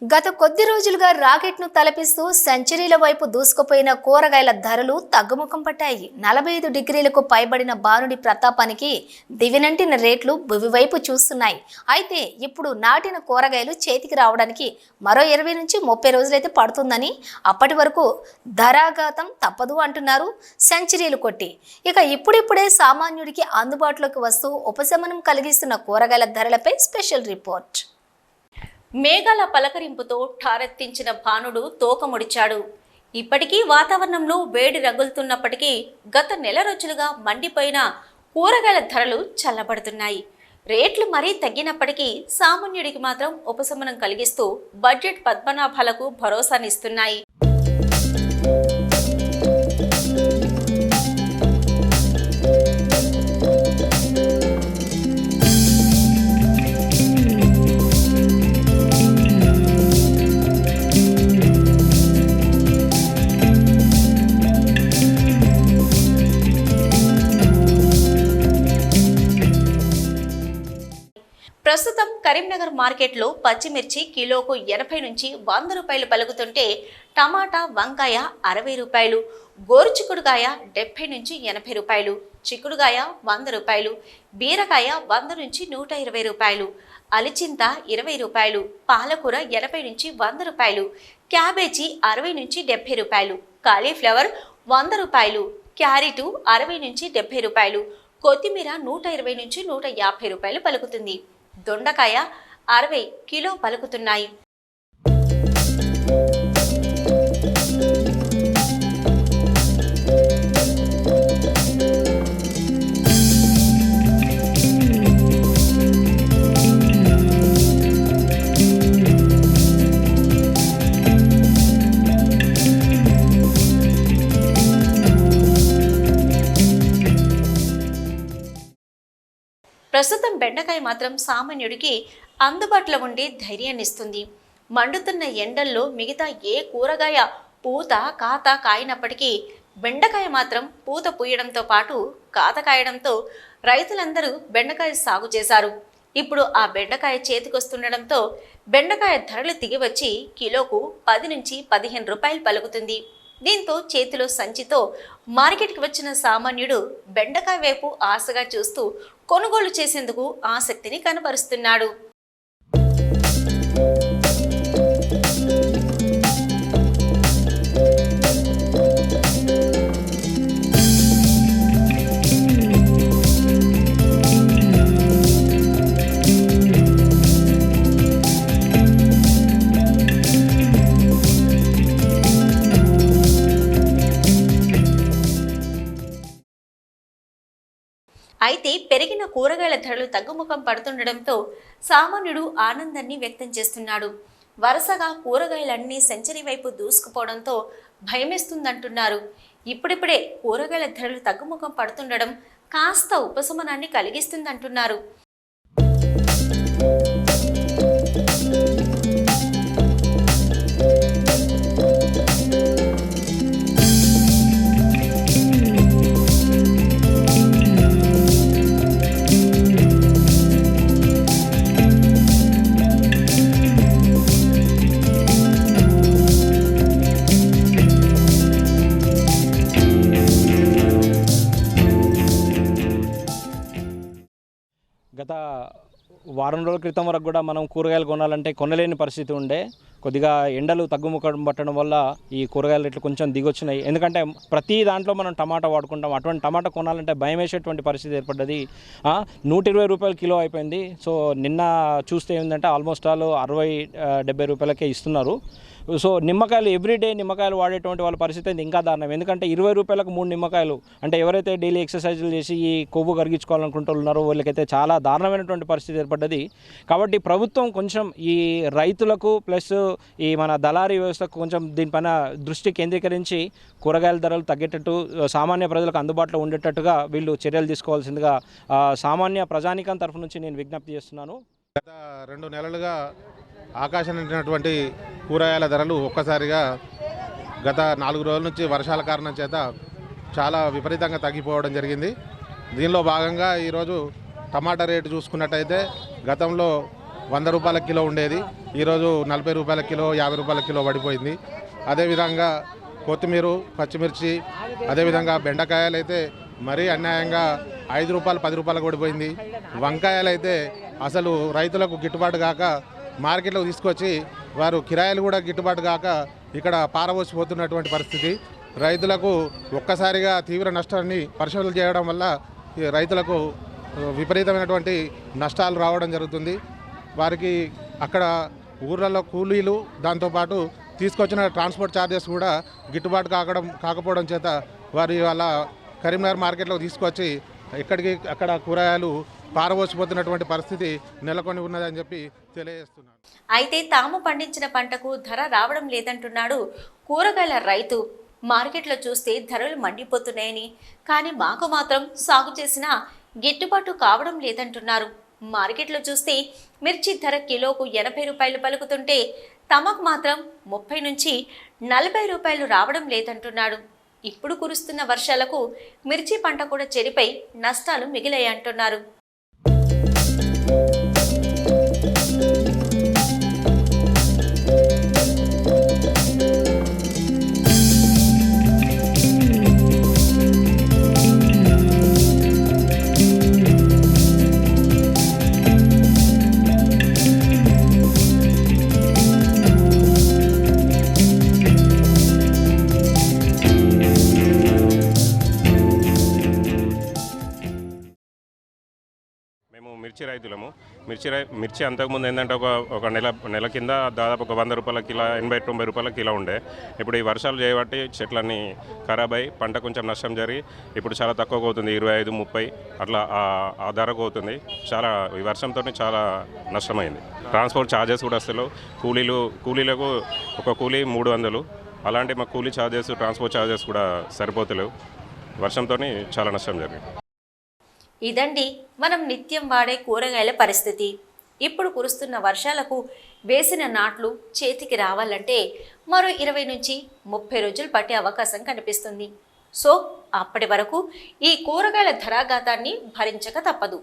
గత కొద్ది రోజులుగా రాకెట్ను తలపిస్తూ సెంచరీల వైపు దూసుకుపోయిన కూరగాయల ధరలు తగ్గుముఖం పట్టాయి. 45 డిగ్రీలకు పైబడిన బాణుడి ప్రతాపానికి దివినంటిన రేట్లు భువివైపు చూస్తున్నాయి. అయితే ఇప్పుడు నాటిన కూరగాయలు చేతికి రావడానికి మరో 20 నుంచి 30 రోజులైతే పడుతుందని, అప్పటి వరకు ధరాఘాతం తప్పదు అంటున్నారు సెంచరీలు కొట్టి. ఇక ఇప్పుడిప్పుడే సామాన్యుడికి అందుబాటులోకి వస్తూ ఉపశమనం కలిగిస్తున్న కూరగాయల ధరలపై స్పెషల్ రిపోర్ట్. మేఘాల పలకరింపుతో ఠారెత్తించిన భానుడు తోక ముడిచాడు. ఇప్పటికీ వాతావరణంలో వేడి రగులుతున్నప్పటికీ గత నెల రోజులుగా మండిపోయిన కూరగాయల ధరలు చల్లబడుతున్నాయి. రేట్లు మరీ తగ్గినప్పటికీ సామాన్యుడికి మాత్రం ఉపశమనం కలిగిస్తూ బడ్జెట్ పద్మనాభాలకు భరోసానిస్తున్నాయి. ప్రస్తుతం కరీంనగర్ మార్కెట్లో పచ్చిమిర్చి కిలోకు 80 నుంచి 100 రూపాయలు పలుకుతుంటే టమాటా వంకాయ 60 రూపాయలు, గోరుచిక్కుడుకాయ 70 నుంచి 80 రూపాయలు, చిక్కుడుకాయ 100 రూపాయలు, బీరకాయ 100 నుంచి 120 రూపాయలు, అలిచింత 20 రూపాయలు, పాలకూర 80 నుంచి 100 రూపాయలు, క్యాబేజీ 60 నుంచి 70 రూపాయలు, కాలీఫ్లవర్ 100 రూపాయలు, క్యారెట్ 60 నుంచి 70 రూపాయలు, కొత్తిమీర 120 నుంచి 150 రూపాయలు పలుకుతుంది. దొండకాయ 60 కిలో పలుకుతున్నాయి. ప్రస్తుతం బెండకాయ మాత్రం సామాన్యుడికి అందుబాటులో ఉండే ధైర్యాన్నిస్తుంది. మండుతున్న ఎండల్లో మిగతా ఏ కూరగాయ పూత కాత కాయనప్పటికీ బెండకాయ మాత్రం పూత పూయడంతో పాటు కాత కాయడంతో రైతులందరూ బెండకాయ సాగు చేశారు. ఇప్పుడు ఆ బెండకాయ చేతికొస్తుండడంతో బెండకాయ ధరలు దిగివచ్చి కిలోకు 10 నుంచి 15 రూపాయలు పలుకుతుంది. దీంతో చేతిలో సంచితో మార్కెట్కి వచ్చిన సామాన్యుడు బెండకాయ వైపు ఆశగా చూస్తూ కొనుగోలు చేసేందుకు ఆసక్తిని కనబరుస్తున్నాడు. అయితే పెరిగిన కూరగాయల ధరలు తగ్గుముఖం పడుతుండడంతో సామాన్యుడు ఆనందాన్ని వ్యక్తం చేస్తున్నాడు. వరుసగా కూరగాయలన్నీ సెంచరీ వైపు దూసుకుపోవడంతో భయమేస్తుందంటున్నారు. ఇప్పుడిప్పుడే కూరగాయల ధరలు తగ్గుముఖం పడుతుండడం కాస్త ఉపశమనాన్ని కలిగిస్తుందంటున్నారు. గత వారం రోజుల క్రితం వరకు కూడా మనం కూరగాయలు కొనాలంటే కొనలేని పరిస్థితి ఉండే. కొద్దిగా ఎండలు తగ్గుముఖం పట్టడం వల్ల ఈ కూరగాయల రేట్లు కొంచెం దిగొచ్చినాయి. ఎందుకంటే ప్రతి దాంట్లో మనం టమాటా వాడుకుంటాం. అటువంటి టమాటా కొనాలంటే భయం వేసేటువంటి పరిస్థితి ఏర్పడ్డది. 120 రూపాయలు కిలో అయిపోయింది. సో నిన్న చూస్తే ఏంటంటే ఆల్మోస్ట్ ఆల్ 60-70 రూపాయలకే ఇస్తున్నారు. సో నిమ్మకాయలు ఎవ్రీడే నిమ్మకాయలు వాడేటువంటి వాళ్ళ పరిస్థితి ఇంకా దారుణం. ఎందుకంటే 20 రూపాయలకు 3 నిమ్మకాయలు అంటే ఎవరైతే డైలీ ఎక్సర్సైజులు చేసి ఈ కొవ్వు కరిగించుకోవాలనుకుంటున్నారో వాళ్ళకైతే చాలా దారుణమైనటువంటి పరిస్థితి ఏర్పడ్డది. కాబట్టి ప్రభుత్వం కొంచెం ఈ రైతులకు ప్లస్ ఈ మన దళారీ వ్యవస్థకు కొంచెం దీనిపైన దృష్టి కేంద్రీకరించి కూరగాయల ధరలు తగ్గేటట్టు సామాన్య ప్రజలకు అందుబాటులో ఉండేటట్టుగా వీళ్ళు చర్యలు తీసుకోవాల్సిందిగా సామాన్య ప్రజానీకం తరఫు నుంచి నేను విజ్ఞప్తి చేస్తున్నాను. గత 2 నెలలుగా ఆకాశాన్నింటినటువంటి కూరగాయల ధరలు ఒక్కసారిగా గత 4 రోజుల నుంచి వర్షాల కారణం చేత చాలా విపరీతంగా తగ్గిపోవడం జరిగింది. దీనిలో భాగంగా ఈరోజు టమాటా రేటు చూసుకున్నట్టయితే గతంలో 100 రూపాయల కిలో ఉండేది, ఈరోజు 40 రూపాయల కిలో, 50 రూపాయల కిలో పడిపోయింది. అదేవిధంగా కొత్తిమీర, పచ్చిమిర్చి, అదేవిధంగా బెండకాయలు అయితే మరీ అన్యాయంగా 5 రూపాయలు 10 రూపాయలు పడిపోయింది. వంకాయలు అయితే అసలు రైతులకు గిట్టుబాటు కాక మార్కెట్లోకి తీసుకొచ్చి వారు కిరాయిలు కూడా గిట్టుబాటు కాక ఇక్కడ పారబోసిపోతున్నటువంటి పరిస్థితి. రైతులకు ఒక్కసారిగా తీవ్ర నష్టాన్ని పరిశోధనలు చేయడం వల్ల ఈ రైతులకు విపరీతమైనటువంటి నష్టాలు రావడం జరుగుతుంది. వారికి అక్కడ ఊర్లలో కూలీలు, దాంతోపాటు తీసుకొచ్చిన ట్రాన్స్పోర్ట్ ఛార్జెస్ కూడా గిట్టుబాటు కాకపోవడం చేత వారి వాళ్ళ కరీంనగర్ మార్కెట్లో తీసుకొచ్చి ఎక్కడికి అక్కడ కూరగాయలు పారబోసిపోతున్నటువంటి పరిస్థితి నెలకొని ఉన్నదని చెప్పి తెలియజేస్తున్నారు. అయితే తాము పండించిన పంటకు ధర రావడం లేదంటున్నాడు కూరగాయల రైతు. మార్కెట్లో చూస్తే ధరలు మండిపోతున్నాయని, కానీ మాకు మాత్రం సాగు చేసిన గిట్టుబాటు కావడం లేదంటున్నారు. మార్కెట్లో చూస్తే మిర్చి ధర కిలోకు 80 రూపాయలు పలుకుతుంటే తమకు మాత్రం 30 నుంచి 40 రూపాయలు రావడం లేదంటున్నాడు. ఇప్పుడు కురుస్తున్న వర్షాలకు మిర్చి పంట కూడా చెడిపోయి నష్టాలు మిగిలాయంటున్నారు. మిర్చి రైతులము. మిర్చి అంతకుముందు ఏంటంటే ఒక నెల కింద దాదాపు ఒక 100 రూపాయల కిలో, 80-90 రూపాయల కిలో ఉండే. ఇప్పుడు ఈ వర్షాలు చేయబట్టి చెట్లన్నీ ఖరాబ్ అయ్యి పంట కొంచెం నష్టం జరిగి ఇప్పుడు చాలా తక్కువగా అవుతుంది, 25-30 అట్లా ఆ ధరకు అవుతుంది. చాలా ఈ వర్షంతో చాలా నష్టమైంది. ట్రాన్స్పోర్ట్ ఛార్జెస్ కూడా అసలు కూలీలకు ఒక కూలీ 300, అలాంటి మా కూలీ ఛార్జెస్, ట్రాన్స్పోర్ట్ ఛార్జెస్ కూడా సరిపోతలేవు. వర్షంతో చాలా నష్టం జరిగింది. ఇదండి మనం నిత్యం వాడే కూరగాయల పరిస్థితి. ఇప్పుడు కురుస్తున్న వర్షాలకు వేసిన నాట్లు చేతికి రావాలంటే మరో 20 నుంచి 30 రోజులు పట్టే అవకాశం కనిపిస్తుంది. సో అప్పటి వరకు ఈ కూరగాయల ధరాఘాతాన్ని భరించక తప్పదు.